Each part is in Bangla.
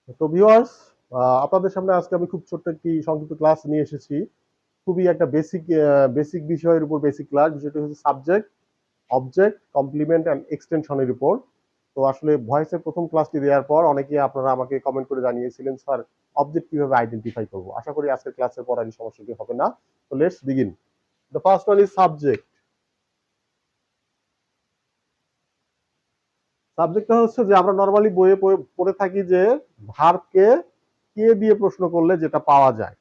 তো ভিউয়ার্স, আপনাদের সামনে আজকে আমি খুব ছোট্ট একটি সংক্ষিপ্ত ক্লাস নিয়ে এসেছি। খুবই একটা বেসিক বিষয়ের উপর বেসিক ক্লাস। বিষয়টি হচ্ছে সাবজেক্ট, অবজেক্ট, কমপ্লিমেন্ট অ্যান্ড এক্সটেনশনের উপর। তো আসলে ভয়েসের প্রথম ক্লাসটি দেওয়ার পর অনেকে আপনারা আমাকে কমেন্ট করে জানিয়েছিলেন, স্যার অবজেক্ট কিভাবে আইডেন্টিফাই করব। আশা করি আজকের ক্লাসের পর আর সমস্যা হবে না। তো let's begin. The first one is subject. সাবজেক্টটা হচ্ছে যে আমরা নর্মালি বইয়ে পড়ে থাকি যে ভার্বকে কে দিয়ে প্রশ্ন করলে যেটা পাওয়া যায়।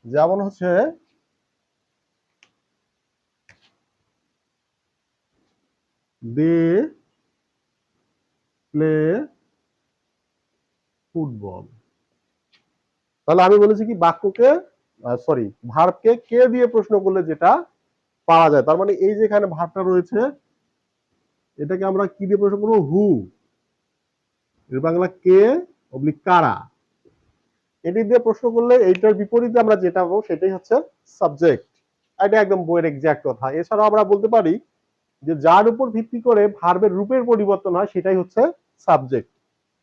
যেমন হচ্ছে দে প্লে ফুটবল। তাহলে আমি বলেছি কি বাক্যকে ভার্বকে কে দিয়ে প্রশ্ন করলে যেটা পাওয়া যায়। তার মানে এই যে এখানে ভার্বটা রয়েছে এটাকে আমরা কি দিয়ে প্রশ্ন করবো? হু। এর বাংলা কে অবলিক কারা। এটি দিয়ে প্রশ্ন করলে এইটার বিপরীতে আমরা যেটা পাবো সেটাই হচ্ছে সাবজেক্ট। এটা একদম বইয়ের এক্সাক্ট কথা। এছাড়াও আমরা বলতে পারি যে যার উপর ভিত্তি করে ভার্বের রূপের পরিবর্তন হয় সেটাই হচ্ছে সাবজেক্ট।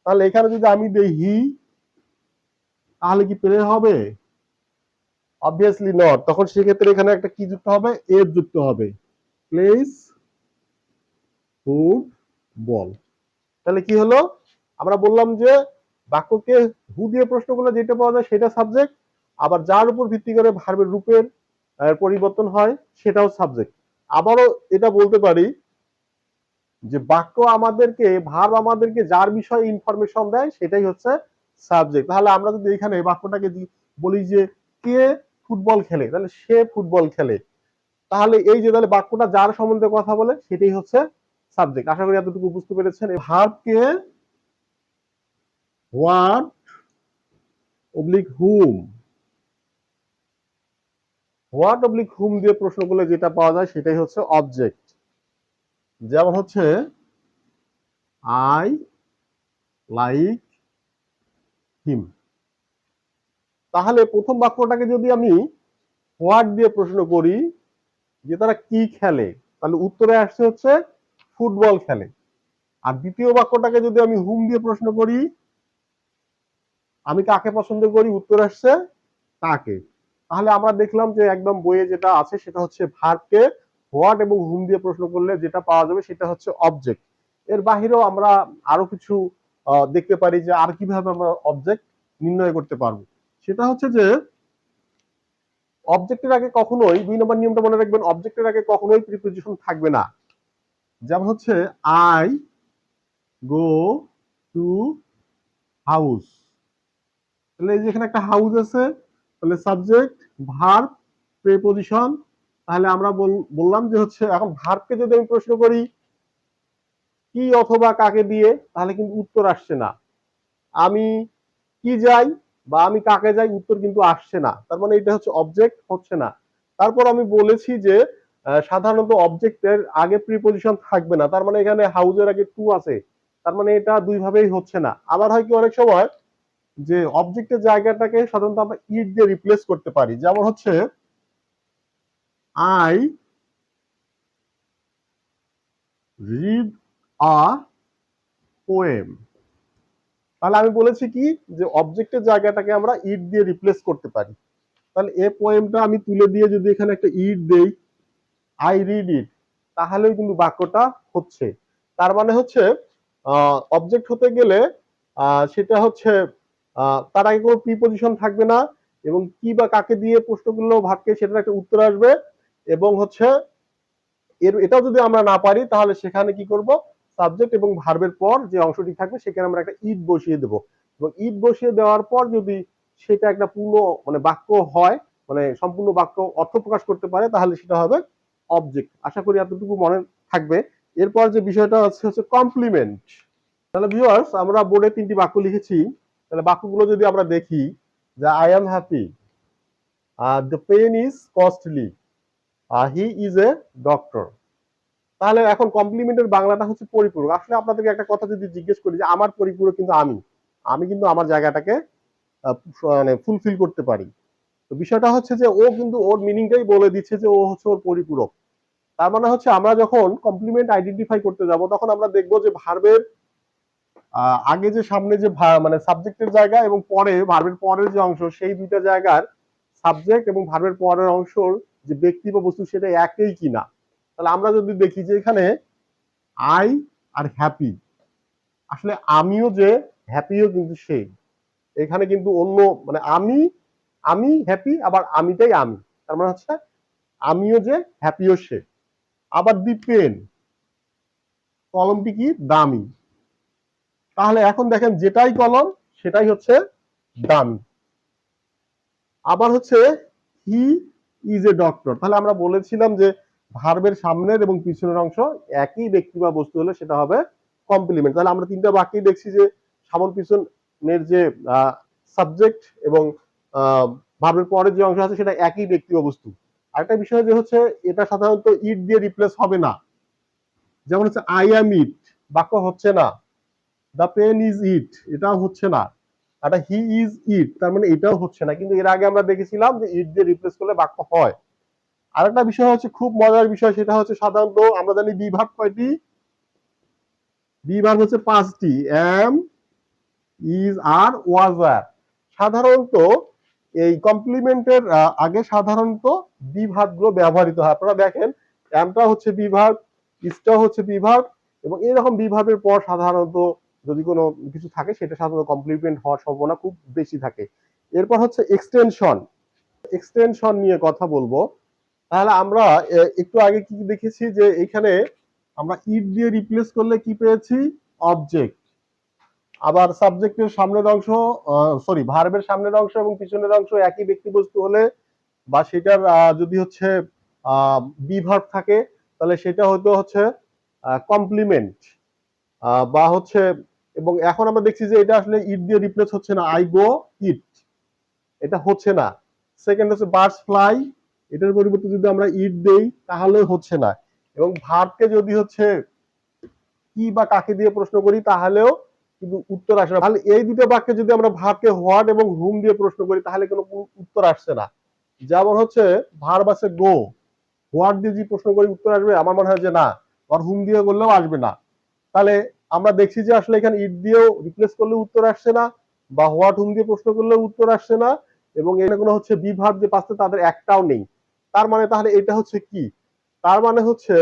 তাহলে এখানে যদি আমি দেই হি, তাহলে কি প্লে হবে? Obviously not. তখন সেক্ষেত্রে এখানে একটা কি যুক্ত হবে? এর যুক্ত হবে। Plays football. তাহলে কি হলো? আমরা বললাম যে বাক্যকে হু দিয়ে প্রশ্ন করলে যেটা পাওয়া যায় সেটা সাবজেক্ট, আবার যার উপর ভিত্তি করে ভার্বের রূপের পরিবর্তন হয় সেটাও সাবজেক্ট। আবারও এটা বলতে পারি যে বাক্য আমাদেরকে ভার্ব আমাদেরকে যার বিষয়ে ইনফরমেশন দেয় সেটাই হচ্ছে সাবজেক্ট। তাহলে আমরা যদি এখানে বাক্যটাকে বলি যে কে ফুটবল খেলে, তাহলে সে ফুটবল খেলে। তাহলে এই যে তাহলে বাক্যটা যার সম্বন্ধে কথা বলে সেটাই হচ্ছে সাবজেক্ট। আশা করি এতটুকু বুঝতে পেরেছেন। ভার্বকে what oblique whom, what oblique whom দিয়ে প্রশ্ন করলে যেটা পাওয়া যায় সেটাই হচ্ছে অবজেক্ট। যেমন হচ্ছে আই লাইক হিম। তাহলে প্রথম বাক্যটাকে যদি আমি হোয়াট দিয়ে প্রশ্ন করি যে তারা কি খেলে, তাহলে উত্তরে আসছে হচ্ছে ফুটবল খেলে। আর দ্বিতীয় বাক্যটাকে যদি আমি হুম দিয়ে প্রশ্ন করি আমি কাকে পছন্দ করি, উত্তর আসছে তাকে। তাহলে আমরা দেখলাম যে একদম বইয়ে যেটা আছে সেটা হচ্ছে ভার্বকে হোয়াট এবং হুম দিয়ে প্রশ্ন করলে যেটা পাওয়া যাবে সেটা হচ্ছে অবজেক্ট। এর বাহিরেও আমরা আরো কিছু দেখতে পারি যে আর কিভাবে আমরা অবজেক্ট নির্ণয় করতে পারবো। সেটা হচ্ছে যে অবজেক্টের আগে কখনোই, 2 নম্বর নিয়মটা মনে রাখবেন, অবজেক্টের আগে কখনোই প্রিপোজিশন থাকবে না। যেমন হচ্ছে আই গো টু হাউস। তাহলে এই যে এখানে একটা হাউস আছে, তাহলে সাবজেক্ট, ভার্ব, প্রিপোজিশন। তাহলে আমরা বললাম যে হচ্ছে এখন ভার্বকে যদি আমি প্রশ্ন করি কি অথবা কাকে দিয়ে, তাহলে কিন্তু উত্তর আসছে না। আমি কি যাই বা আমি কাকে যাই, উত্তর কিন্তু আসছে না। তার মানে এটা হচ্ছে অবজেক্ট হচ্ছে না। তারপর আমি বলেছি যে সাধারণত অবজেক্টের আগে প্রিপোজিশন থাকবে না। তার মানে এখানে হাউজের আগে টু আছে। তার মানে এটা দুই ভাবেই হচ্ছে না। আবার হয় কি অনেক সময় যে অবজেক্টের জায়গাটাকে সাধারণত আমরা ইট দিয়ে রিপ্লেস করতে পারি। যেমন হচ্ছে আই রিড আ পোয়েম। তাহলে আমি বলেছি কি যে অবজেক্টের জায়গাটাকে আমরা ইট দিয়ে রিপ্লেস করতে পারি। তাহলে এ পোয়েমটা আমি তুলে দিয়ে যদি এখানে একটা ইট দেই, আই রিড ইট, তাহলেও কিন্তু বাক্যটা হচ্ছে। তার মানে হচ্ছে অবজেক্ট হতে গেলে সেটা হচ্ছে তার আগে কোনো প্রিপোজিশন থাকবে না, এবং কি বা কাকে দিয়ে প্রশ্ন করলেও ভাবকে সেটার একটা উত্তর আসবে। এবং হচ্ছে এটাও যদি আমরা না পারি তাহলে সেখানে কি করব, সাবজেক্ট এবং ভার্বের পর যে অংশটি থাকবে সেখানে আমরা একটা ইট বসিয়ে দেব। এবং ইট বসিয়ে দেওয়ার পর যদি সেটা একটা পূর্ণ মানে বাক্য হয়, মানে সম্পূর্ণ বাক্য অর্থ প্রকাশ করতে পারে, তাহলে সেটা হবে অবজেক্ট। আশা করি এতটুকু মনে থাকবে। এরপর যে বিষয়টা আছে হচ্ছে কমপ্লিমেন্ট। তাহলে ভিউয়ার্স, আমরা বোর্ডে 3টি বাক্য লিখেছি। তাহলে বাক্যগুলো যদি আমরা দেখি, যে I am happy, the pen is costly, he is a doctor. তাহলে এখন কমপ্লিমেন্টের বাংলাটা হচ্ছে পরিপূরক। আসলে আপনাদেরকে একটা কথা যদি জিজ্ঞেস করি যে আমার পরিপূরক কিন্তু আমি, আমি কিন্তু আমার জায়গাটাকে মানে ফুলফিল করতে পারি। তো বিষয়টা হচ্ছে যে ও কিন্তু ওর মিনিংটাই বলে দিচ্ছে যে ও হচ্ছে ওর পরিপূরক। তার মানে হচ্ছে আমরা যখন কমপ্লিমেন্ট আইডেন্টিফাই করতে যাব তখন আমরা দেখব যে ভার্বের আগে যে সামনে যে মানে সাবজেক্টের জায়গা এবং পরে ভার্বের পরের যে অংশ, সেই দুইটা জায়গার সাবজেক্ট এবং ভার্বের পরের অংশর যে ব্যক্তি বা বস্তু সেটা একই কিনা। তাহলে আমরা যদি দেখি যে এখানে আই আর হ্যাপি, আসলে আমিও যে হ্যাপিও কিন্তু সেই, এখানে কিন্তু অন্য মানে আমি হ্যাপি আবার আমিটাই আমি, তার মানে হচ্ছে আমিও যে হ্যাপিও সে। আবার দি পেন, কলমটি কি দামি, তাহলে এখন দেখেন যেটাই কলম সেটাই হচ্ছে দামি। আবার হচ্ছে হি ইজ এ ডক্টর, তাহলে আমরা বলেছিলাম যে ভার্বের সামনের এবং পিছনের অংশ একই ব্যক্তি বা বস্তু হলে সেটা হবে কমপ্লিমেন্ট। তাহলে আমরা তিনটা বাক্যেই দেখছি যে সামন পিছনের যে সাবজেক্ট এবং ভার্বের পরের যে অংশ আছে সেটা একই ব্যক্তি বা বস্তু। আরেকটা বিষয় যে হচ্ছে এটা সাধারণত ইট দিয়ে রিপ্লেস হবে না, যেমন হচ্ছে আই অ্যাম ইট বাক্য হচ্ছে না, দ্য পেন ইজ ইট এটাও হচ্ছে না, একটা হি ইজ ইট তার মানে এটাও হচ্ছে না, কিন্তু এর আগে আমরা দেখেছিলাম যে ইট দিয়ে রিপ্লেস করলে বাক্য হয়। আরেকটা বিষয় হচ্ছে খুব মজার বিষয়, সেটা হচ্ছে সাধারণত আমরা জানি বি ভার্ব কয়টি, বি ভার্ব হচ্ছে 5টি, am, is, are, was, were. সাধারণত এই কমপ্লিমেন্টের আগে সাধারণত বি ভার্ব গুলো ব্যবহৃত হয়। আপনারা দেখেন এমটা হচ্ছে বি ভার্ব, ইজটা হচ্ছে বি ভার্ব, এবং এরকম বি ভার্বের পর সাধারণত যদি কোনো কিছু থাকে সেটা সাধারণত কমপ্লিমেন্ট হওয়ার সম্ভাবনা খুব বেশি থাকে। এরপর হচ্ছে এক্সটেনশন, এক্সটেনশন নিয়ে কথা বলবো। তাহলে আমরা একটু আগে কি দেখেছি যে এখানে আমরা ইট দিয়ে রিপ্লেস করলে কি পেয়েছি, অবজেক্ট। আবার সাবজেক্টের সামনের অংশ ভার্বের সামনের অংশ এবং পিছনের অংশ একই ব্যক্তি বস্তু হলে বা সেটার যদি হচ্ছে বি ভার্ব থাকে তাহলে সেটা হয়তো হচ্ছে কমপ্লিমেন্ট বা হচ্ছে, এবং এখন আমরা দেখছি যে এটা আসলে ইট দিয়ে রিপ্লেস হচ্ছে না, আই গো ইট এটা হচ্ছে না। সেকেন্ড হচ্ছে বার্ডস ফ্লাই, এটার পরিবর্তে যদি আমরা ইট দেই তাহলে হচ্ছে না, এবং ভার্বকে যদি হচ্ছে কি বা কাকে দিয়ে প্রশ্ন করি তাহলেও কিন্তু উত্তর আসে না। তাহলে এই দুটো বাক্যে যদি আমরা ভার্বকে হোয়াট এবং হুম দিয়ে প্রশ্ন করি তাহলে কোনো উত্তর আসছে না। যেমন হচ্ছে ভার্ব আছে গো, হোয়াট দিয়ে যদি প্রশ্ন করি উত্তর আসবে, আমার মনে হয় যে না, আর হুম দিয়ে বললেও আসবে না। তাহলে আমরা দেখছি যে আসলে এখানে ইট দিয়েও রিপ্লেস করলে উত্তর আসছে না, বা হোয়াট হুম দিয়ে প্রশ্ন করলেও উত্তর আসছে না, এবং এখানে কোনো হচ্ছে বি ভার্ব যে পাচ্ছে তাদের একটাও নেই। তার মানে তাহলে এটা হচ্ছে কি, তার মানে হচ্ছে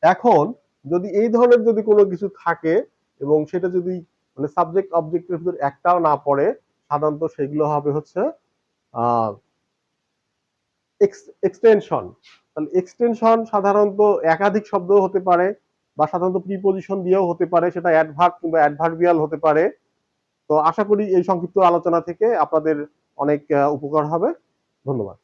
এখন যদি এই ধরনের যদি কোনো কিছু থাকে এবং সেটা যদি মানে সাবজেক্ট অবজেক্টের ভিতর একটাও না পড়ে, সাধারণত সেগুলো হবে হচ্ছে এক্সটেনশন। তাহলে এক্সটেনশন সাধারণত একাধিক শব্দ হতে পারে বা সাধারণত প্রিপজিশন দিয়েও হতে পারে, সেটা অ্যাডভার্ব কিংবা অ্যাডভার্বিয়াল হতে পারে। তো আশা করি এই সংক্ষিপ্ত আলোচনা থেকে আপনাদের অনেক উপকার হবে। ধন্যবাদ।